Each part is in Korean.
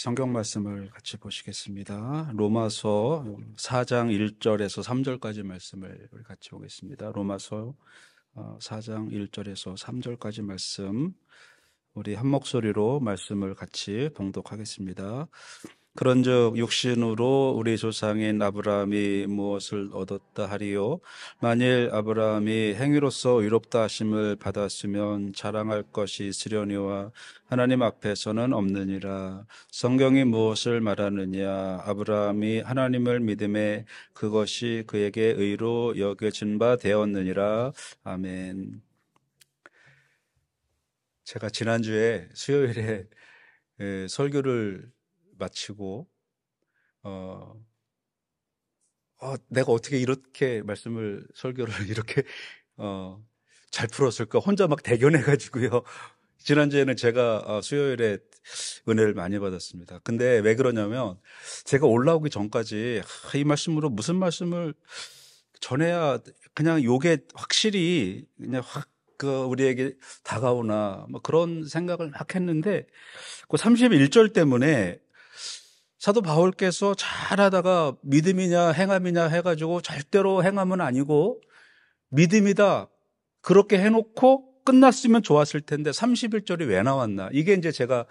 성경 말씀을 같이 보시겠습니다. 로마서 4장 1절에서 3절까지 말씀을 우리 같이 보겠습니다. 로마서 4장 1절에서 3절까지 말씀, 우리 한 목소리로 말씀을 같이 봉독하겠습니다. 그런즉 육신으로 우리 조상인 아브라함이 무엇을 얻었다 하리요? 만일 아브라함이 행위로서 의롭다 하심을 받았으면 자랑할 것이 있으려니와 하나님 앞에서는 없느니라. 성경이 무엇을 말하느냐? 아브라함이 하나님을 믿음에 그것이 그에게 의로 여겨진 바 되었느니라. 아멘. 제가 지난주에 수요일에 설교를 마치고 내가 어떻게 이렇게 설교를 이렇게 잘 풀었을까 혼자 막 대견해가지고요. 지난주에는 제가 수요일에 은혜를 많이 받았습니다. 근데 왜 그러냐면 제가 올라오기 전까지 이 말씀으로 무슨 말씀을 전해야 그냥 요게 확실히 그냥 확 우리에게 다가오나 뭐 그런 생각을 막 했는데 그 31절 때문에 사도 바울께서 잘하다가 믿음이냐 행함이냐 해가지고 절대로 행함은 아니고 믿음이다 그렇게 해놓고 끝났으면 좋았을 텐데 31절이 왜 나왔나, 이게 이제 제가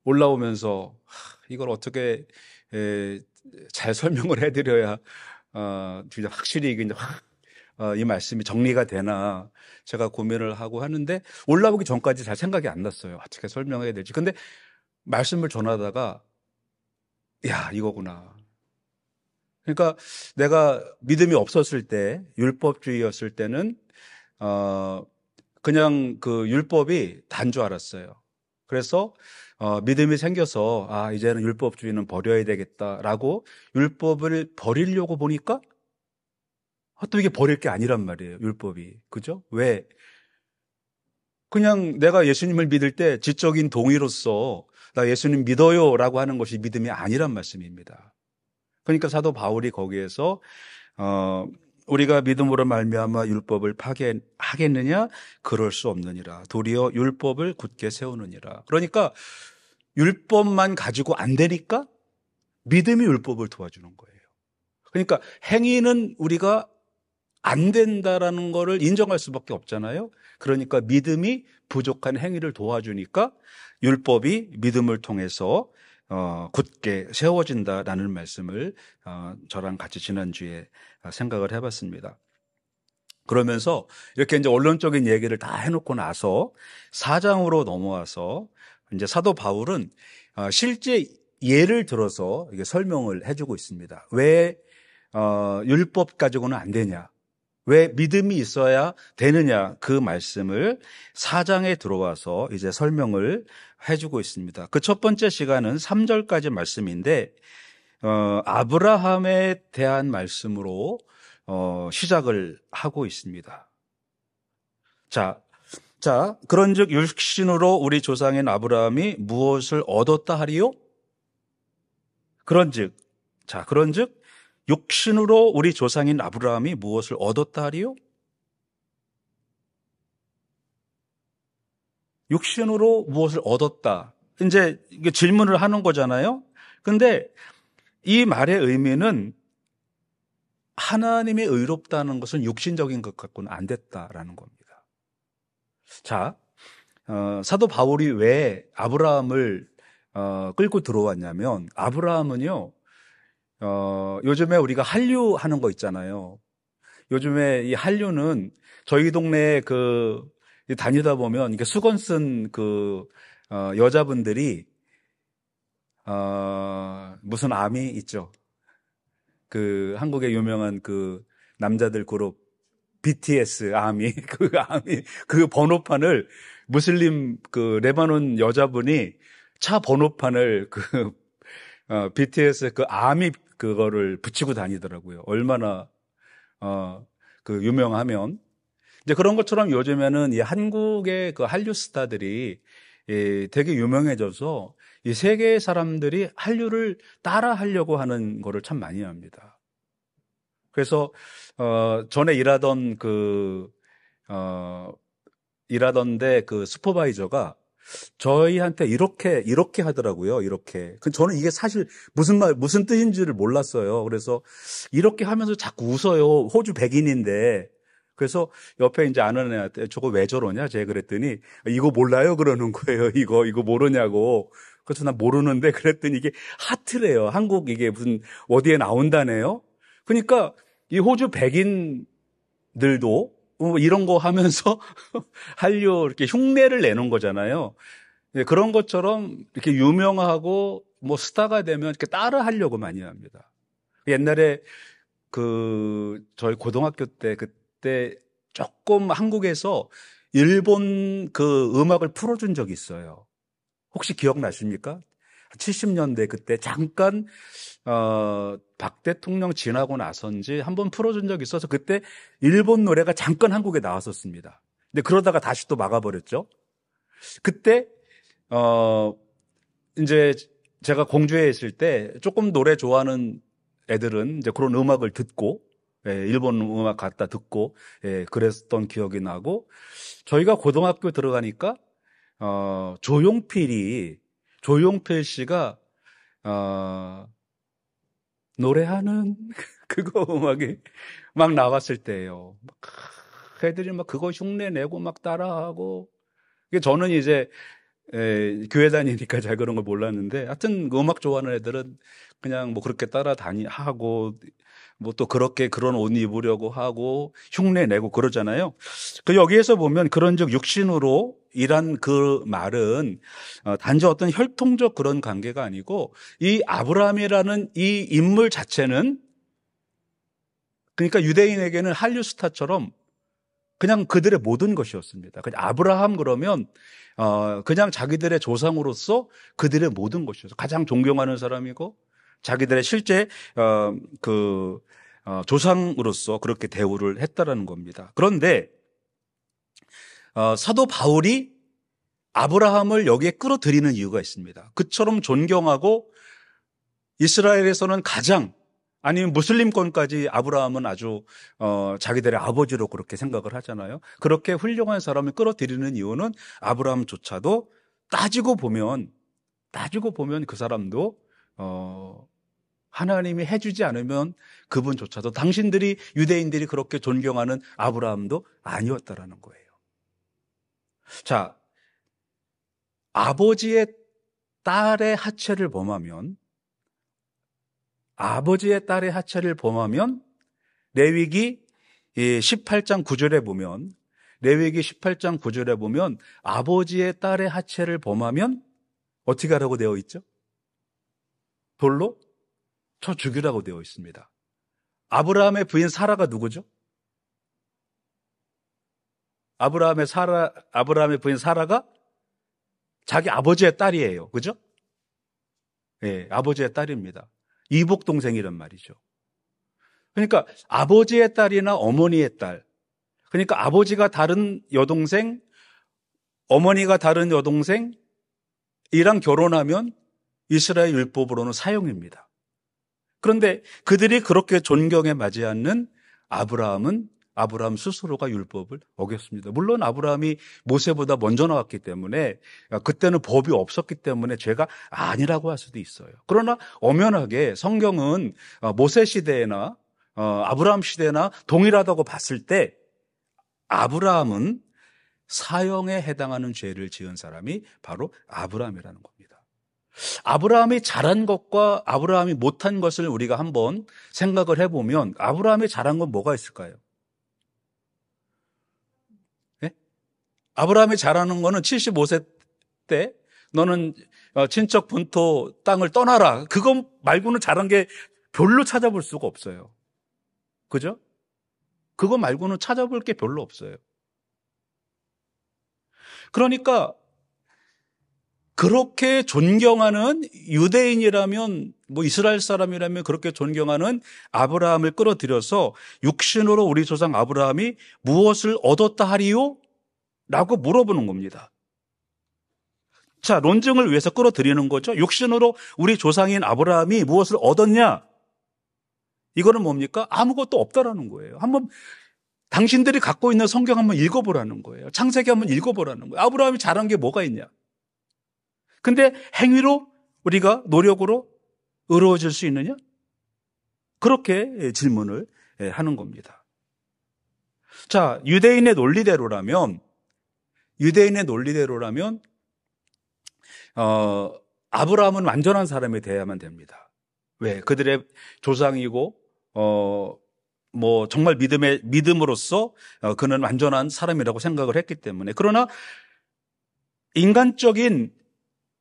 올라오면서 이걸 어떻게 잘 설명을 해드려야 진짜 확실히 이게 이제 이 말씀이 정리가 되나 제가 고민을 하고 하는데 올라오기 전까지 잘 생각이 안 났어요. 어떻게 설명해야 될지. 근데 말씀을 전하다가 야, 이거구나. 그러니까 내가 믿음이 없었을 때, 율법주의였을 때는 그냥 그 율법이 단 줄 알았어요. 그래서 믿음이 생겨서 이제는 율법주의는 버려야 되겠다라고 율법을 버리려고 보니까 또 이게 버릴 게 아니란 말이에요, 율법이. 그죠? 왜? 그냥 내가 예수님을 믿을 때 지적인 동의로서 나 예수님 믿어요 라고 하는 것이 믿음이 아니란 말씀입니다. 그러니까 사도 바울이 거기에서 우리가 믿음으로 말미암아 율법을 파괴하겠느냐? 그럴 수 없느니라. 도리어 율법을 굳게 세우느니라. 그러니까 율법만 가지고 안 되니까 믿음이 율법을 도와주는 거예요. 그러니까 행위는 우리가 안 된다라는 거를 인정할 수밖에 없잖아요. 그러니까 믿음이 부족한 행위를 도와주니까 율법이 믿음을 통해서 굳게 세워진다라는 말씀을 저랑 같이 지난주에 생각을 해봤습니다. 그러면서 이렇게 이제 원론적인 얘기를 다 해놓고 나서 4장으로 넘어와서 이제 사도 바울은 실제 예를 들어서 이게 설명을 해주고 있습니다. 왜 율법 가지고는 안 되냐? 왜 믿음이 있어야 되느냐, 그 말씀을 4장에 들어와서 이제 설명을 해주고 있습니다. 그 첫 번째 시간은 3절까지 말씀인데 아브라함에 대한 말씀으로 시작을 하고 있습니다. 자, 그런즉 육신으로 우리 조상인 아브라함이 무엇을 얻었다 하리요? 그런즉 육신으로 우리 조상인 아브라함이 무엇을 얻었다 하리요? 육신으로 무엇을 얻었다. 이제 이게 질문을 하는 거잖아요. 근데 이 말의 의미는 하나님이 의롭다는 것은 육신적인 것 갖고는 안 됐다라는 겁니다. 자, 사도 바울이 왜 아브라함을 끌고 들어왔냐면, 아브라함은요, 요즘에 우리가 한류 하는 거 있잖아요. 요즘에 이 한류는 저희 동네에 다니다 보면 이게 수건 쓴 여자분들이 무슨 아미 있죠. 한국의 유명한 남자들 그룹 BTS 아미 그 번호판을 무슬림 레바논 여자분이 차 번호판을 BTS 아미 그거를 붙이고 다니더라고요. 얼마나 유명하면. 이제 그런 것처럼 요즘에는 이 한국의 한류 스타들이 되게 유명해져서 이 세계 사람들이 한류를 따라 하려고 하는 거를 참 많이 합니다. 그래서 전에 일하던 데 슈퍼바이저가 저희한테 이렇게 하더라고요. 이렇게. 저는 이게 사실 무슨 뜻인지를 몰랐어요. 그래서 이렇게 하면서 자꾸 웃어요. 호주 백인인데. 그래서 옆에 이제 아는 애한테 저거 왜 저러냐? 제가 그랬더니 이거 몰라요? 그러는 거예요. 이거 모르냐고. 그래서 난 모르는데 그랬더니 이게 하트래요. 한국 이게 무슨 어디에 나온다네요. 그러니까 이 호주 백인들도 이런 거 하면서 한류 이렇게 흉내를 내는 거잖아요. 예, 그런 것처럼 이렇게 유명하고 뭐 스타가 되면 이렇게 따라 하려고 많이 합니다. 옛날에 저희 고등학교 때 그때 조금 한국에서 일본 그 음악을 풀어준 적이 있어요. 혹시 기억나십니까? 70년대 그때 잠깐 박 대통령 지나고 나선지 한번 풀어준 적이 있어서 그때 일본 노래가 잠깐 한국에 나왔었습니다. 근데 그러다가 다시 또 막아버렸죠. 그때 이제 제가 공주에 있을 때 조금 노래 좋아하는 애들은 이제 그런 음악을 듣고, 예, 일본 음악 갖다 듣고, 예, 그랬던 기억이 나고, 저희가 고등학교 들어가니까, 조용필 씨가, 노래하는 그거 음악이 막 나왔을 때예요. 애들이 막 그거 흉내 내고 막 따라하고, 저는 이제 교회 다니니까 잘 그런 걸 몰랐는데, 하여튼 음악 좋아하는 애들은 그냥 뭐 그렇게 하고, 뭐 또 그렇게 그런 옷 입으려고 하고, 흉내 내고 그러잖아요. 여기에서 보면 그런즉 육신으로 이란 그 말은 단지 어떤 혈통적 그런 관계가 아니고, 이 아브라함이라는 이 인물 자체는 그러니까 유대인에게는 한류 스타처럼 그냥 그들의 모든 것이었습니다. 그냥 아브라함 그러면 그냥 자기들의 조상으로서 그들의 모든 것이었어요. 가장 존경하는 사람이고 자기들의 실제 조상으로서 그렇게 대우를 했다라는 겁니다. 그런데 사도 바울이 아브라함을 여기에 끌어들이는 이유가 있습니다. 그처럼 존경하고 이스라엘에서는 아니면 무슬림권까지 아브라함은 아주 자기들의 아버지로 그렇게 생각을 하잖아요. 그렇게 훌륭한 사람을 끌어들이는 이유는 아브라함조차도 따지고 보면 그 사람도 하나님이 해주지 않으면 그분조차도 당신들이 유대인들이 그렇게 존경하는 아브라함도 아니었다라는 거예요. 자, 아버지의 딸의 하체를 범하면 레위기 18장 9절에 보면 아버지의 딸의 하체를 범하면 어떻게 하라고 되어 있죠? 돌로 쳐 죽이라고 되어 있습니다. 아브라함의 부인 사라가 누구죠? 아브라함의 부인 사라가 자기 아버지의 딸이에요. 그죠? 예, 아버지의 딸입니다. 이복 동생이란 말이죠. 그러니까 아버지의 딸이나 어머니의 딸. 그러니까 아버지가 다른 여동생, 어머니가 다른 여동생이랑 결혼하면 이스라엘 율법으로는 사형입니다. 그런데 그들이 그렇게 존경에 맞지 않는 아브라함 스스로가 율법을 어겼습니다. 물론 아브라함이 모세보다 먼저 나왔기 때문에 그때는 법이 없었기 때문에 죄가 아니라고 할 수도 있어요. 그러나 엄연하게 성경은 모세 시대나 아브라함 시대나 동일하다고 봤을 때 아브라함은 사형에 해당하는 죄를 지은 사람이 바로 아브라함이라는 겁니다. 아브라함이 잘한 것과 아브라함이 못한 것을 우리가 한번 생각을 해보면 아브라함이 잘한 건 뭐가 있을까요? 아브라함이 잘하는 거는 75세 때 너는 친척 본토 땅을 떠나라. 그거 말고는 잘한 게 별로 찾아볼 수가 없어요. 그죠? 그거 말고는 찾아볼 게 별로 없어요. 그러니까 그렇게 존경하는 유대인이라면 이스라엘 사람이라면 그렇게 존경하는 아브라함을 끌어들여서 육신으로 우리 조상 아브라함이 무엇을 얻었다 하리요? 라고 물어보는 겁니다. 자, 논증을 위해서 끌어들이는 거죠. 육신으로 우리 조상인 아브라함이 무엇을 얻었냐? 이거는 뭡니까? 아무것도 없다라는 거예요. 한번 당신들이 갖고 있는 성경 한번 읽어보라는 거예요. 창세기 한번 읽어보라는 거예요. 아브라함이 잘한 게 뭐가 있냐? 근데 행위로 우리가 노력으로 의로워질 수 있느냐? 그렇게 질문을 하는 겁니다. 자, 유대인의 논리대로라면 아브라함은 완전한 사람이 되어야만 됩니다. 왜? 그들의 조상이고 정말 믿음으로써 그는 완전한 사람이라고 생각을 했기 때문에. 그러나 인간적인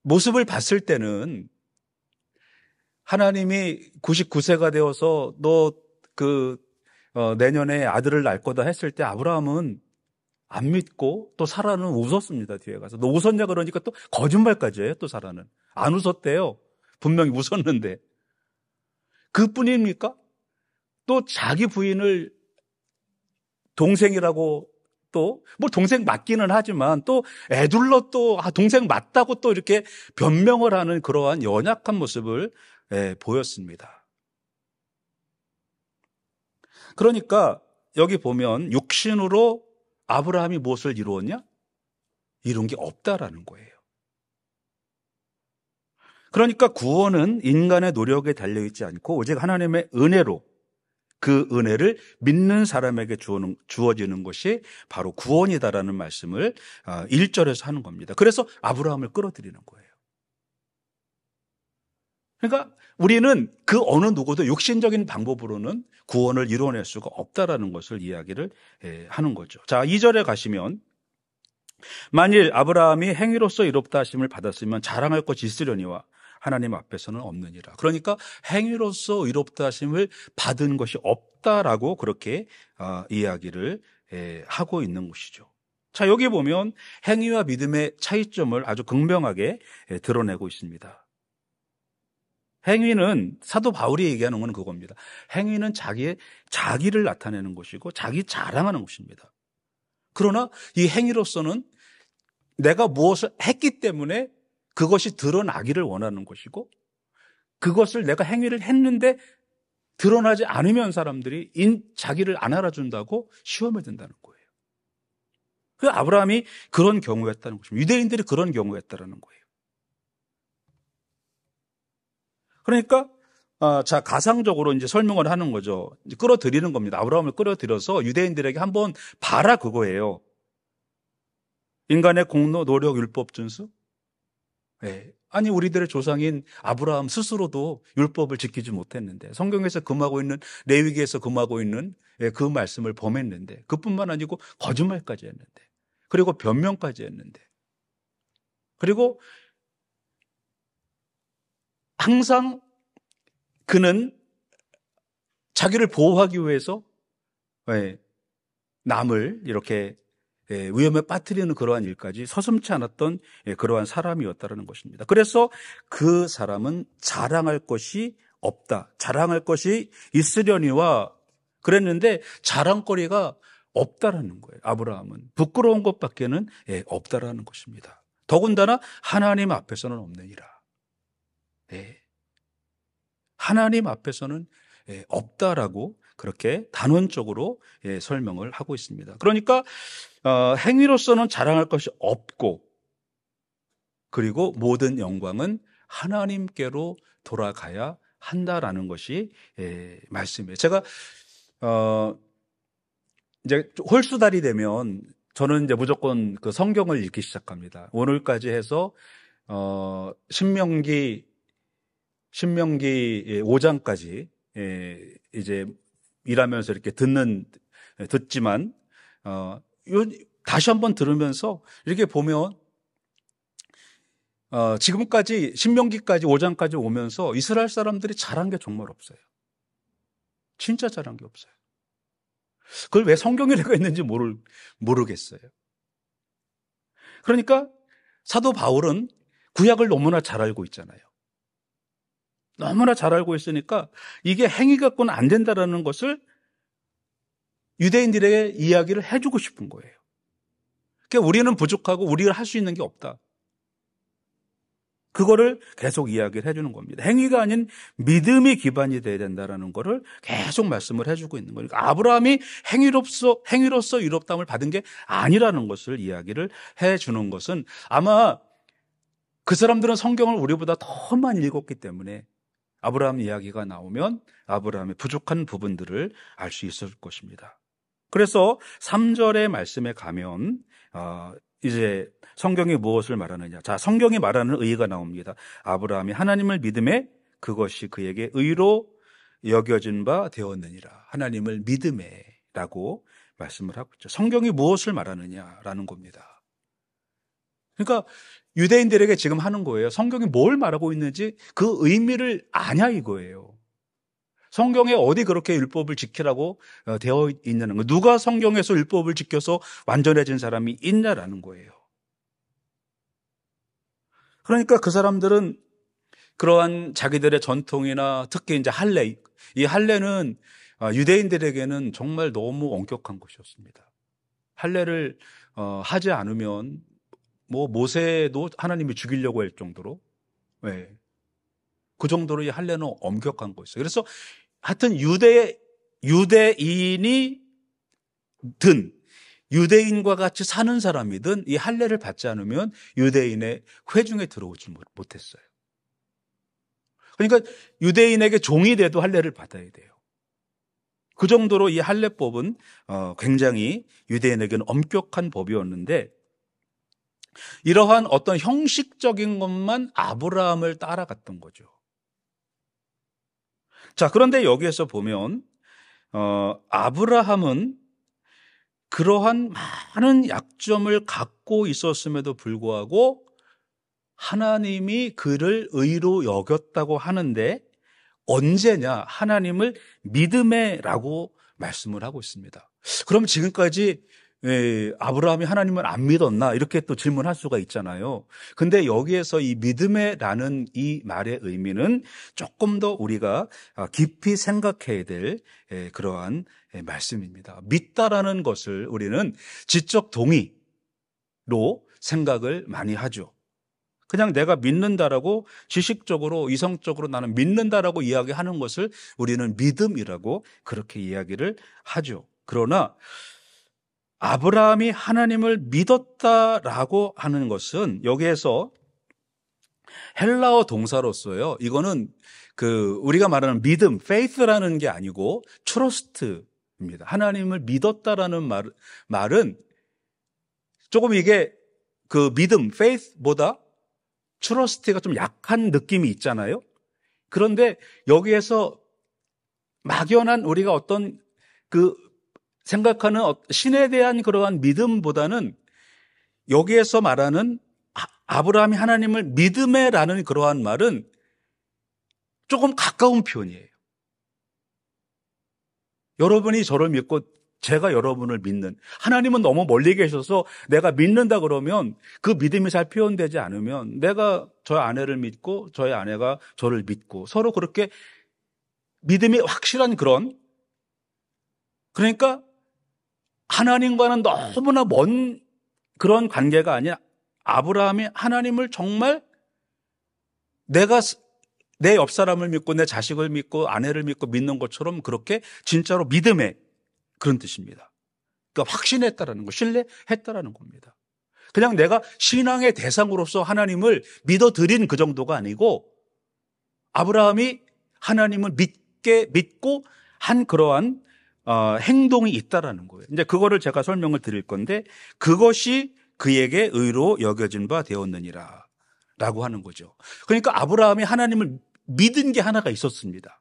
모습을 봤을 때는 하나님이 99세가 되어서 내년에 아들을 낳을 거다 했을 때 아브라함은 안 믿고 또 사라는 웃었습니다. 뒤에 가서. 너 웃었냐 그러니까 또 거짓말까지 해요. 또 사라는. 안 웃었대요. 분명히 웃었는데. 그뿐입니까? 또 자기 부인을 동생이라고 또 동생 맞기는 하지만 또 애둘러 또 동생 맞다고 또 이렇게 변명을 하는 그러한 연약한 모습을 보였습니다. 그러니까 여기 보면 육신으로 아브라함이 무엇을 이루었냐? 이룬 게 없다라는 거예요. 그러니까 구원은 인간의 노력에 달려있지 않고 오직 하나님의 은혜로 그 은혜를 믿는 사람에게 주어지는 것이 바로 구원이다라는 말씀을 1절에서 하는 겁니다. 그래서 아브라함을 끌어들이는 거예요. 그러니까 우리는 그 어느 누구도 육신적인 방법으로는 구원을 이루어낼 수가 없다라는 것을 이야기를 하는 거죠. 자, 2절에 가시면 만일 아브라함이 행위로서 의롭다 하심을 받았으면 자랑할 것이 있으려니와 하나님 앞에서는 없느니라. 그러니까 행위로서 의롭다 하심을 받은 것이 없다라고 그렇게 이야기를 하고 있는 것이죠. 자, 여기 보면 행위와 믿음의 차이점을 아주 극명하게 드러내고 있습니다. 행위는 사도 바울이 얘기하는 건 그겁니다. 행위는 자기를 나타내는 것이고 자기 자랑하는 것입니다. 그러나 이 행위로서는 내가 무엇을 했기 때문에 그것이 드러나기를 원하는 것이고 그것을 내가 행위를 했는데 드러나지 않으면 사람들이 자기를 안 알아준다고 시험에 든다는 거예요. 그 아브라함이 그런 경우였다는 것입니다. 유대인들이 그런 경우였다는 거예요. 그러니까 자, 가상적으로 이제 설명을 하는 거죠. 이제 끌어들이는 겁니다. 아브라함을 끌어들여서 유대인들에게 한번 봐라 그거예요. 인간의 공로, 노력, 율법 준수? 네. 아니 우리들의 조상인 아브라함 스스로도 율법을 지키지 못했는데 성경에서 금하고 있는 레위기에서 금하고 있는 그 말씀을 범했는데 그뿐만 아니고 거짓말까지 했는데 그리고 변명까지 했는데 그리고 항상 그는 자기를 보호하기 위해서 남을 이렇게 위험에 빠뜨리는 그러한 일까지 서슴지 않았던 그러한 사람이었다는 것입니다. 그래서 그 사람은 자랑할 것이 없다. 자랑할 것이 있으려니와 그랬는데 자랑거리가 없다라는 거예요. 아브라함은 부끄러운 것밖에는 없다라는 것입니다. 더군다나 하나님 앞에서는 없느니라. 하나님 앞에서는 없다라고 그렇게 단언적으로 설명을 하고 있습니다. 그러니까 행위로서는 자랑할 것이 없고 그리고 모든 영광은 하나님께로 돌아가야 한다라는 것이 말씀이에요. 제가 이제 홀수달이 되면 저는 이제 무조건 그 성경을 읽기 시작합니다. 오늘까지 해서 신명기 5장까지 이제 일하면서 이렇게 듣지만 다시 한번 들으면서 이렇게 보면 지금까지 신명기까지 5장까지 오면서 이스라엘 사람들이 잘한 게 정말 없어요. 진짜 잘한 게 없어요. 그걸 왜 성경에 내가 있는지 모르겠어요. 그러니까 사도 바울은 구약을 너무나 잘 알고 있잖아요. 너무나 잘 알고 있으니까 이게 행위 갖고는 안 된다라는 것을 유대인들에게 이야기를 해주고 싶은 거예요. 그러니까 우리는 부족하고 우리가 할 수 있는 게 없다. 그거를 계속 이야기를 해주는 겁니다. 행위가 아닌 믿음이 기반이 돼야 된다는 거를 계속 말씀을 해주고 있는 거니까 아브라함이 행위로서 의롭다함을 받은 게 아니라는 것을 이야기를 해주는 것은 아마 그 사람들은 성경을 우리보다 더 많이 읽었기 때문에 아브라함 이야기가 나오면 아브라함의 부족한 부분들을 알 수 있을 것입니다. 그래서 3절의 말씀에 가면 이제 성경이 무엇을 말하느냐. 자, 성경이 말하는 의의가 나옵니다. 아브라함이 하나님을 믿음에 그것이 그에게 의로 여겨진 바 되었느니라. 하나님을 믿음에라고 말씀을 하고 있죠. 성경이 무엇을 말하느냐라는 겁니다. 그러니까 유대인들에게 지금 하는 거예요. 성경이 뭘 말하고 있는지 그 의미를 아냐 이거예요. 성경에 어디 그렇게 율법을 지키라고 되어 있냐는 거예요. 누가 성경에서 율법을 지켜서 완전해진 사람이 있냐라는 거예요. 그러니까 그 사람들은 그러한 자기들의 전통이나 특히 이제 할례, 이 할례는 유대인들에게는 정말 너무 엄격한 것이었습니다. 할례를 하지 않으면 뭐 모세도 하나님이 죽이려고 할 정도로, 네. 그 정도로 이 할례는 엄격한 것이었어요. 그래서 하여튼 유대인이 든 유대인과 같이 사는 사람이든 이 할례를 받지 않으면 유대인의 회중에 들어오지 못했어요. 그러니까 유대인에게 종이 돼도 할례를 받아야 돼요. 그 정도로 이 할례법은 굉장히 유대인에게는 엄격한 법이었는데 이러한 어떤 형식적인 것만 아브라함을 따라갔던 거죠. 자, 그런데 여기에서 보면 아브라함은 그러한 많은 약점을 갖고 있었음에도 불구하고 하나님이 그를 의로 여겼다고 하는데 언제냐? 하나님을 믿음에라고 말씀을 하고 있습니다. 그럼 지금까지 아브라함이 하나님을 안 믿었나? 이렇게 또 질문할 수가 있잖아요. 근데 여기에서 이 믿음에라는 이 말의 의미는 조금 더 우리가 깊이 생각해야 될 그러한 말씀입니다. 믿다라는 것을 우리는 지적 동의로 생각을 많이 하죠. 그냥 내가 믿는다라고 지식적으로 이성적으로 나는 믿는다라고 이야기하는 것을 우리는 믿음이라고 그렇게 이야기를 하죠. 그러나 아브라함이 하나님을 믿었다라고 하는 것은 여기에서 헬라어 동사로서요. 이거는 우리가 말하는 믿음, faith라는 게 아니고 trust입니다. 하나님을 믿었다라는 말은 조금 이게 그 믿음, faith보다 trust가 좀 약한 느낌이 있잖아요. 그런데 여기에서 막연한 우리가 어떤 생각하는 신에 대한 그러한 믿음보다는 여기에서 말하는 아브라함이 하나님을 믿음에라는 그러한 말은 조금 가까운 표현이에요. 여러분이 저를 믿고 제가 여러분을 믿는, 하나님은 너무 멀리 계셔서 내가 믿는다 그러면 그 믿음이 잘 표현되지 않으면 내가 저의 아내를 믿고 저의 아내가 저를 믿고 서로 그렇게 믿음이 확실한 그러니까 하나님과는 너무나 먼 그런 관계가 아니라 아브라함이 하나님을 정말 내가 내 옆 사람을 믿고 내 자식을 믿고 아내를 믿고 믿는 것처럼 그렇게 진짜로 믿음의 그런 뜻입니다. 그러니까 확신했다라는 거, 신뢰했다라는 겁니다. 그냥 내가 신앙의 대상으로서 하나님을 믿어드린 그 정도가 아니고 아브라함이 하나님을 믿고 한 그러한 행동이 있다라는 거예요. 이제 그거를 제가 설명을 드릴 건데 그것이 그에게 의로 여겨진 바 되었느니라 라고 하는 거죠. 그러니까 아브라함이 하나님을 믿은 게 하나가 있었습니다.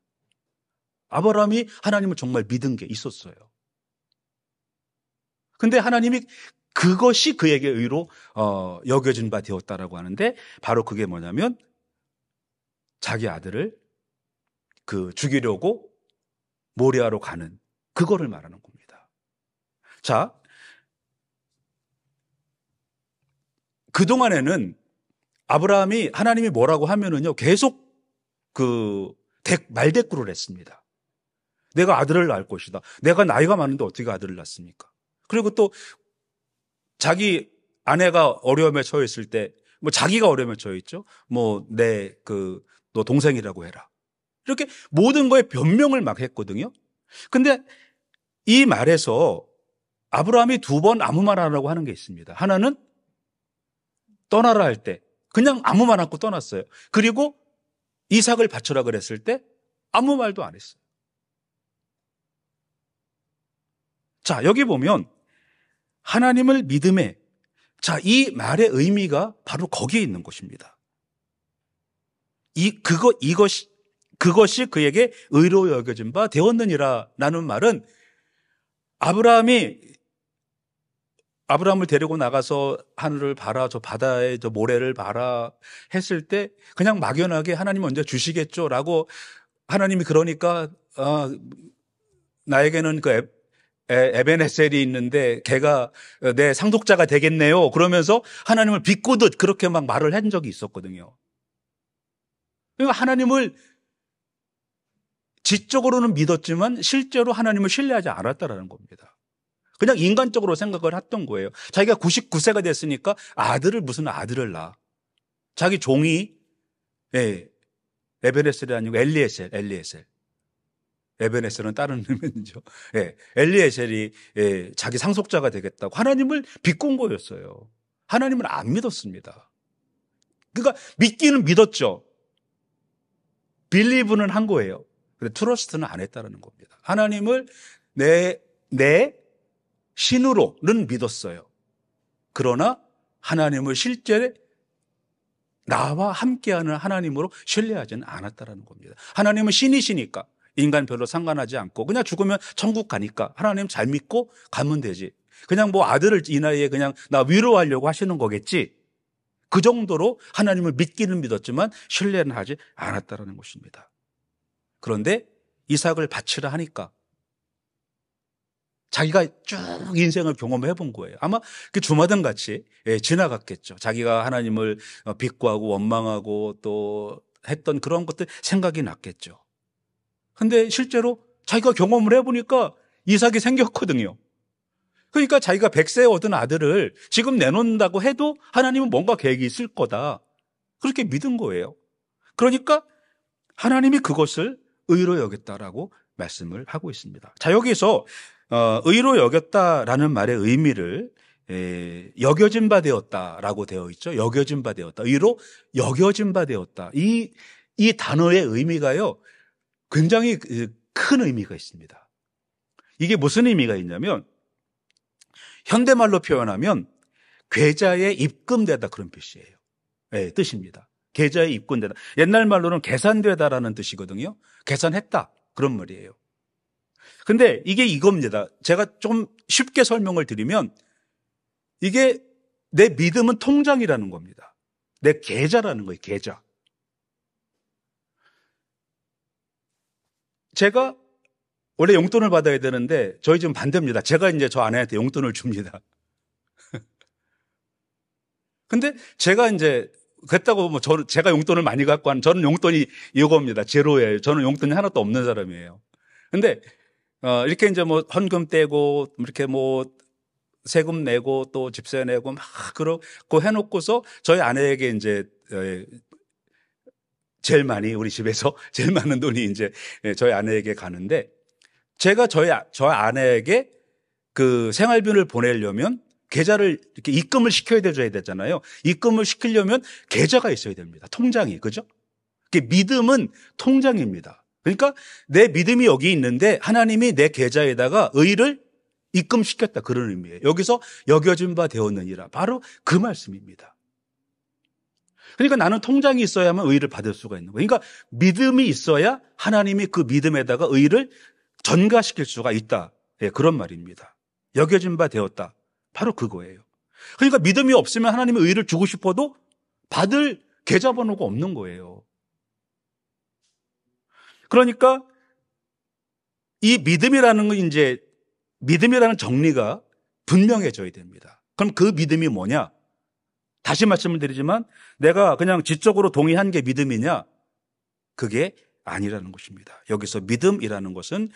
아브라함이 하나님을 정말 믿은 게 있었어요. 근데 하나님이 그것이 그에게 의로 여겨진 바 되었다라고 하는데 바로 그게 뭐냐면 자기 아들을 죽이려고 모리아로 가는 그거를 말하는 겁니다. 자, 그동안에는 아브라함이 하나님이 뭐라고 하면은요, 계속 말대꾸를 했습니다. 내가 아들을 낳을 것이다. 내가 나이가 많은데 어떻게 아들을 낳습니까? 그리고 또 자기 아내가 어려움에 처했을 때, 뭐 자기가 어려움에 처했죠. 뭐 너 동생이라고 해라. 이렇게 모든 거에 변명을 막 했거든요. 근데 이 말에서 아브라함이 두 번 아무 말 안 하고 하는 게 있습니다. 하나는 떠나라 할 때, 그냥 아무 말 않고 떠났어요. 그리고 이삭을 바쳐라 그랬을 때 아무 말도 안 했어요. 자, 여기 보면 하나님을 믿음에, 자, 이 말의 의미가 바로 거기에 있는 것입니다. 그것이 그에게 의로 여겨진 바 되었느니라 라는 말은 아브라함을 데리고 나가서 하늘을 봐라, 저 바다에 저 모래를 봐라 했을 때 그냥 막연하게 하나님 언제 주시겠죠 라고 하나님이 그러니까 나에게는 그 에벤에셀이 있는데 걔가 내 상속자가 되겠네요 그러면서 하나님을 비꼬듯 그렇게 막 말을 한 적이 있었거든요. 그러니까 하나님을 지적으로는 믿었지만 실제로 하나님을 신뢰하지 않았다라는 겁니다. 그냥 인간적으로 생각을 했던 거예요. 자기가 99세가 됐으니까 무슨 아들을 낳아. 자기 종이 에벤에셀이 아니고 엘리에셀. 에벤에셀은 다른 의미죠. 엘리에셀이 자기 상속자가 되겠다고 하나님을 비꼰 거였어요. 하나님을 안 믿었습니다. 그러니까 믿기는 믿었죠. 빌리브는 한 거예요. 근데 트러스트는 안 했다는 겁니다. 하나님을 내 신으로는 믿었어요. 그러나 하나님을 실제 나와 함께하는 하나님으로 신뢰하지는 않았다는 겁니다. 하나님은 신이시니까 인간 별로 상관하지 않고 그냥 죽으면 천국 가니까 하나님 잘 믿고 가면 되지. 그냥 뭐 아들을 이 나이에 그냥 나 위로하려고 하시는 거겠지. 그 정도로 하나님을 믿기는 믿었지만 신뢰는 하지 않았다는 것입니다. 그런데 이삭을 바치라 하니까 자기가 쭉 인생을 경험해 본 거예요. 아마 그 주마등 같이 지나갔겠죠. 자기가 하나님을 비꼬하고 원망하고 또 했던 그런 것들 생각이 났겠죠. 근데 실제로 자기가 경험을 해보니까 이삭이 생겼거든요. 그러니까 자기가 100세에 얻은 아들을 지금 내놓는다고 해도 하나님은 뭔가 계획이 있을 거다. 그렇게 믿은 거예요. 그러니까 하나님이 그것을 의로 여겼다라고 말씀을 하고 있습니다. 자, 여기서 의로 여겼다라는 말의 의미를 여겨진 바 되었다라고 되어 있죠. 여겨진 바 되었다. 의로 여겨진 바 되었다. 이 단어의 의미가요, 굉장히 큰 의미가 있습니다. 이게 무슨 의미가 있냐면, 현대말로 표현하면 계좌에 입금되다 그런 뜻이에요. 뜻입니다. 계좌에 입금되다. 옛날 말로는 계산되다라는 뜻이거든요. 계산했다 그런 말이에요. 근데 이게 이겁니다. 제가 좀 쉽게 설명을 드리면 이게 내 믿음은 통장이라는 겁니다. 내 계좌라는 거예요. 계좌. 제가 원래 용돈을 받아야 되는데 저희 집은 반대입니다. 제가 이제 저 아내한테 용돈을 줍니다. 근데 제가 이제 그랬다고 뭐 제가 용돈을 많이 갖고 하는, 저는 용돈이 이겁니다. 제로예요. 저는 용돈이 하나도 없는 사람이에요. 근데 이렇게 이제 뭐 헌금 떼고 이렇게 뭐 세금 내고 또 집세 내고 막 그러고 해놓고서 저희 아내에게 이제 제일 많이 우리 집에서 제일 많은 돈이 이제 저희 아내에게 가는데, 제가 저희 아내에게 그 생활비를 보내려면 계좌를 이렇게 입금을 시켜야 되잖아요. 입금을 시키려면 계좌가 있어야 됩니다. 통장이, 그죠? 믿음은 통장입니다. 그러니까 내 믿음이 여기 있는데 하나님이 내 계좌에다가 의를 입금시켰다 그런 의미예요. 여기서 여겨진 바 되었느니라, 바로 그 말씀입니다. 그러니까 나는 통장이 있어야만 의를 받을 수가 있는 거예요. 그러니까 믿음이 있어야 하나님이 그 믿음에다가 의를 전가시킬 수가 있다. 그런 말입니다. 여겨진 바 되었다. 바로 그거예요. 그러니까 믿음이 없으면 하나님의 의를 주고 싶어도 받을 계좌번호가 없는 거예요. 그러니까 이 믿음이라는 건 이제 믿음이라는 정리가 분명해져야 됩니다. 그럼 그 믿음이 뭐냐? 다시 말씀을 드리지만 내가 그냥 지적으로 동의한 게 믿음이냐? 그게 아니라는 것입니다. 여기서 믿음이라는 것은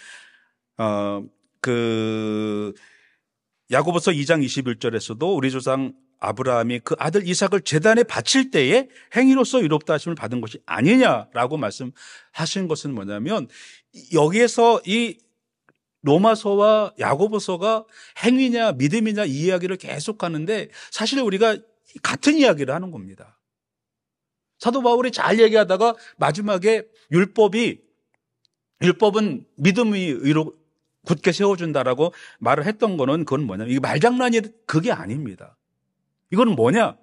야고보서 2장 21절에서도 우리 조상 아브라함이 그 아들 이삭을 제단에 바칠 때에 행위로서 의롭다 하심을 받은 것이 아니냐라고 말씀하신 것은 뭐냐면, 여기에서 이 로마서와 야고보서가 행위냐 믿음이냐 이 이야기를 계속 하는데 사실 우리가 같은 이야기를 하는 겁니다. 사도 바울이 잘 얘기하다가 마지막에 율법은 믿음의 의로 굳게 세워준다라고 말을 했던 거는 그건 뭐냐면 이게 말장난이 그게 아닙니다. 이거는 뭐냐?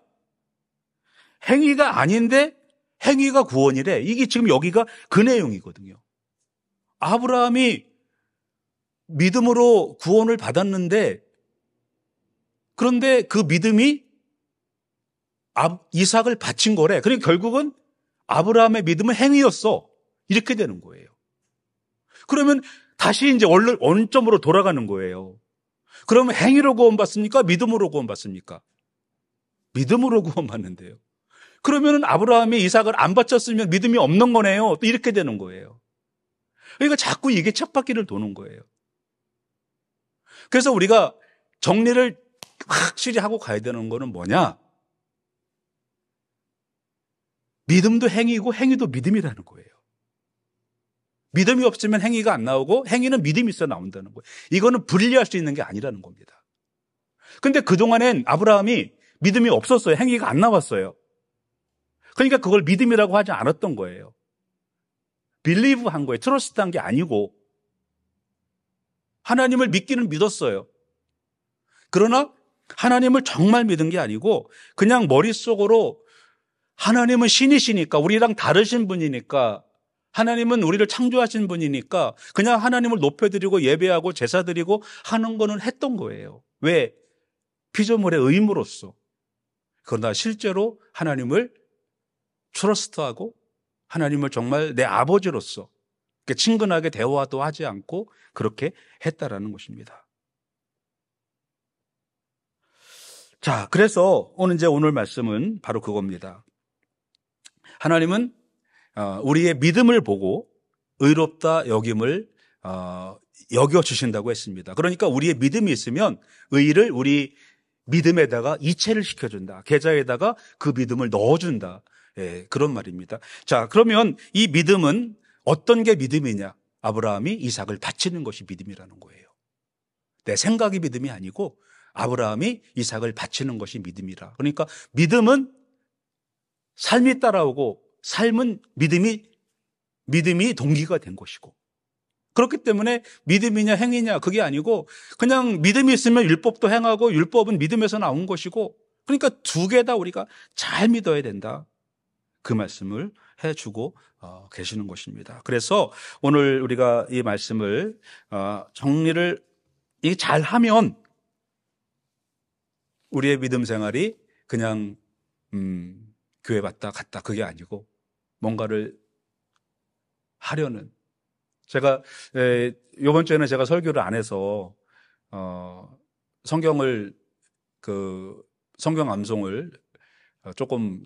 행위가 아닌데 행위가 구원이래. 이게 지금 여기가 그 내용이거든요. 아브라함이 믿음으로 구원을 받았는데 그런데 그 믿음이 이삭을 바친 거래. 그러니까 결국은 아브라함의 믿음은 행위였어. 이렇게 되는 거예요. 그러면 다시 이제 원점으로 돌아가는 거예요. 그러면 행위로 구원받습니까? 믿음으로 구원받습니까? 믿음으로 구원받는데요. 그러면 아브라함이 이삭을 안 바쳤으면 믿음이 없는 거네요. 또 이렇게 되는 거예요. 그러니까 자꾸 이게 쳇바퀴를 도는 거예요. 그래서 우리가 정리를 확실히 하고 가야 되는 거는 뭐냐? 믿음도 행위고 행위도 믿음이라는 거예요. 믿음이 없으면 행위가 안 나오고 행위는 믿음이 있어 나온다는 거예요. 이거는 분리할 수 있는 게 아니라는 겁니다. 근데 그동안엔 아브라함이 믿음이 없었어요. 행위가 안 나왔어요. 그러니까 그걸 믿음이라고 하지 않았던 거예요. believe 한 거예요. trust 한 게 아니고 하나님을 믿기는 믿었어요. 그러나 하나님을 정말 믿은 게 아니고 그냥 머릿속으로 하나님은 신이시니까 우리랑 다르신 분이니까 하나님은 우리를 창조하신 분이니까 그냥 하나님을 높여드리고 예배하고 제사드리고 하는 거는 했던 거예요. 왜? 피조물의 의무로서. 그러나 실제로 하나님을 트러스트하고 하나님을 정말 내 아버지로서 친근하게 대화도 하지 않고 그렇게 했다라는 것입니다. 자, 그래서 오늘 말씀은 바로 그겁니다. 하나님은 우리의 믿음을 보고 의롭다 여김을 여겨주신다고 했습니다. 그러니까 우리의 믿음이 있으면 의를 우리 믿음에다가 이체를 시켜준다. 계좌에다가 그 믿음을 넣어준다. 예, 그런 말입니다. 자, 그러면 이 믿음은 어떤 게 믿음이냐? 아브라함이 이삭을 바치는 것이 믿음이라는 거예요. 내 생각이 믿음이 아니고 아브라함이 이삭을 바치는 것이 믿음이라. 그러니까 믿음은 삶이 따라오고 삶은 믿음이 동기가 된 것이고 그렇기 때문에 믿음이냐 행위냐 그게 아니고 그냥 믿음이 있으면 율법도 행하고 율법은 믿음에서 나온 것이고 그러니까 두 개 다 우리가 잘 믿어야 된다. 그 말씀을 해주고 계시는 것입니다. 그래서 오늘 우리가 이 말씀을 정리를 잘하면 우리의 믿음 생활이 그냥 교회 왔다 갔다 그게 아니고 뭔가를 하려는 제가 이번 주에는 제가 설교를 안 해서 성경 암송을 조금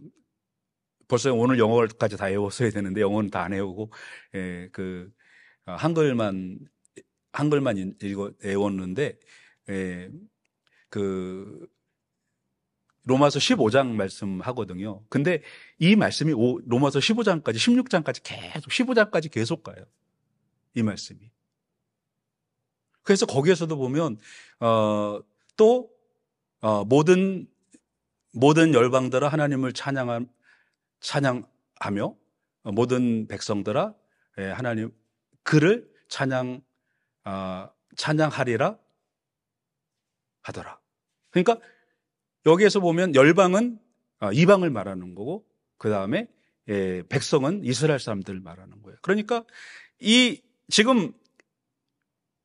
벌써 오늘 영어까지 다 외웠어야 되는데 영어는 다 안 외우고 한글만 외웠는데 로마서 15장 말씀 하거든요. 근데 이 말씀이 로마서 15장까지 16장까지 계속 15장까지 계속 가요. 이 말씀이. 그래서 거기에서도 보면 또 모든 열방들아 하나님을 찬양하며 모든 백성들아 하나님 그를 찬양하리라 하더라. 그러니까 여기에서 보면 열방은 이방을 말하는 거고 그 다음에 백성은 이스라엘 사람들을 말하는 거예요. 그러니까 지금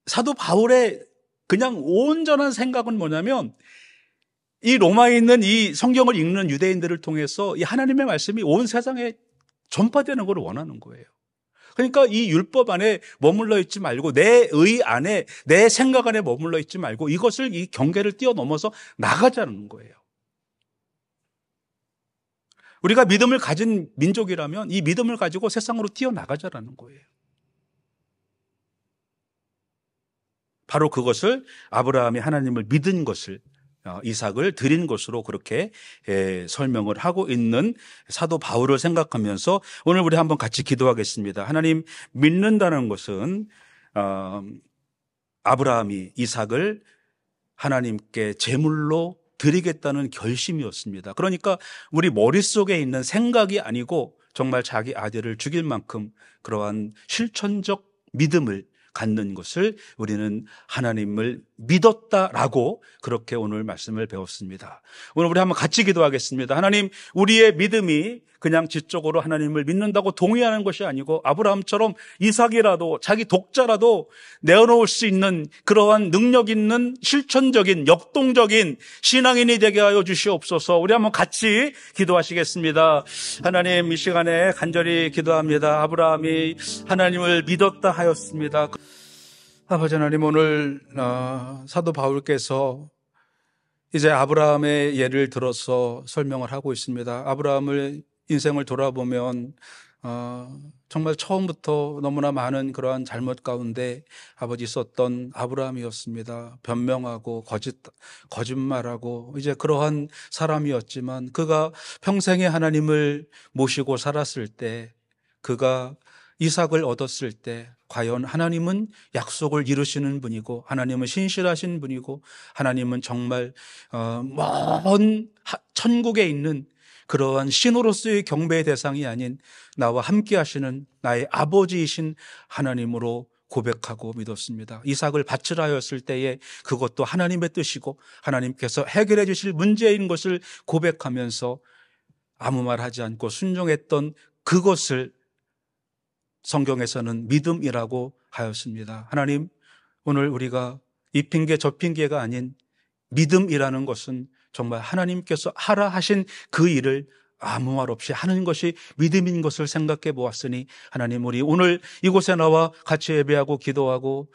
사도 바울의 그냥 온전한 생각은 뭐냐면 이 로마에 있는 이 성경을 읽는 유대인들을 통해서 이 하나님의 말씀이 온 세상에 전파되는 걸 원하는 거예요. 그러니까 이 율법 안에 머물러 있지 말고 내 의 안에 내 생각 안에 머물러 있지 말고 이것을 이 경계를 뛰어넘어서 나가자는 거예요. 우리가 믿음을 가진 민족이라면 이 믿음을 가지고 세상으로 뛰어나가자라는 거예요. 바로 그것을 아브라함이 하나님을 믿은 것을 이삭을 드린 것으로 그렇게 설명을 하고 있는 사도 바울을 생각하면서 오늘 우리 한번 같이 기도하겠습니다. 하나님 믿는다는 것은 아브라함이 이삭을 하나님께 제물로 드리겠다는 결심이었습니다. 그러니까 우리 머릿속에 있는 생각이 아니고 정말 자기 아들을 죽일 만큼 그러한 실천적 믿음을 갖는 것을 우리는 하나님을 믿었다라고 그렇게 오늘 말씀을 배웠습니다. 오늘 우리 한번 같이 기도하겠습니다. 하나님, 우리의 믿음이 그냥 지적으로 하나님을 믿는다고 동의하는 것이 아니고 아브라함처럼 이삭이라도 자기 독자라도 내어놓을 수 있는 그러한 능력 있는 실천적인 역동적인 신앙인이 되게 하여 주시옵소서. 우리 한번 같이 기도하시겠습니다. 하나님, 이 시간에 간절히 기도합니다. 아브라함이 하나님을 믿었다 하였습니다. 아버지 하나님, 오늘 사도 바울께서 이제 아브라함의 예를 들어서 설명을 하고 있습니다. 아브라함을 인생을 돌아보면 정말 처음부터 너무나 많은 그러한 잘못 가운데 아버지 있었던 아브라함이었습니다. 변명하고 거짓말하고 이제 그러한 사람이었지만 그가 평생에 하나님을 모시고 살았을 때, 그가 이삭을 얻었을 때 과연 하나님은 약속을 이루시는 분이고 하나님은 신실하신 분이고 하나님은 정말 먼 천국에 있는 그러한 신으로서의 경배의 대상이 아닌 나와 함께 하시는 나의 아버지이신 하나님으로 고백하고 믿었습니다. 이삭을 바치라 하였을 때에 그것도 하나님의 뜻이고 하나님께서 해결해 주실 문제인 것을 고백하면서 아무 말 하지 않고 순종했던 그것을 성경에서는 믿음이라고 하였습니다. 하나님, 오늘 우리가 이 핑계 저 핑계가 아닌 믿음이라는 것은 정말 하나님께서 하라 하신 그 일을 아무 말 없이 하는 것이 믿음인 것을 생각해 보았으니 하나님, 우리 오늘 이곳에 나와 같이 예배하고 기도하고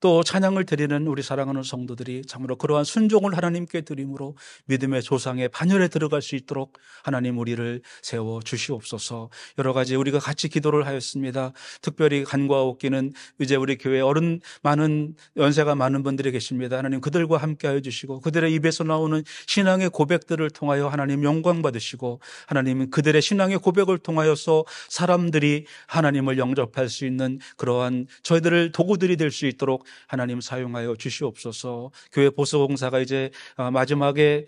또 찬양을 드리는 우리 사랑하는 성도들이 참으로 그러한 순종을 하나님께 드림으로 믿음의 조상의 반열에 들어갈 수 있도록 하나님 우리를 세워 주시옵소서. 여러 가지 우리가 같이 기도를 하였습니다. 특별히 간과옥기는 이제 우리 교회 어른 많은 연세가 많은 분들이 계십니다. 하나님 그들과 함께 하여 주시고 그들의 입에서 나오는 신앙의 고백들을 통하여 하나님 영광 받으시고 하나님 그들의 신앙의 고백을 통하여서 사람들이 하나님을 영접할 수 있는 그러한 저희들을 도구들이 될 수 있도록 하나님 사용하여 주시옵소서. 교회 보수공사가 이제 마지막에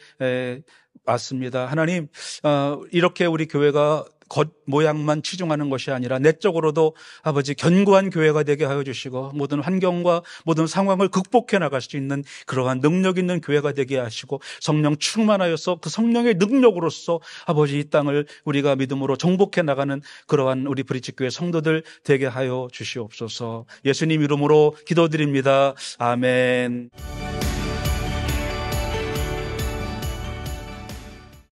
왔습니다. 하나님, 이렇게 우리 교회가 겉모양만 치중하는 것이 아니라 내적으로도 아버지 견고한 교회가 되게 하여 주시고 모든 환경과 모든 상황을 극복해 나갈 수 있는 그러한 능력 있는 교회가 되게 하시고 성령 충만하여서 그 성령의 능력으로서 아버지 이 땅을 우리가 믿음으로 정복해 나가는 그러한 우리 브릿지교회 성도들 되게 하여 주시옵소서. 예수님 이름으로 기도드립니다. 아멘.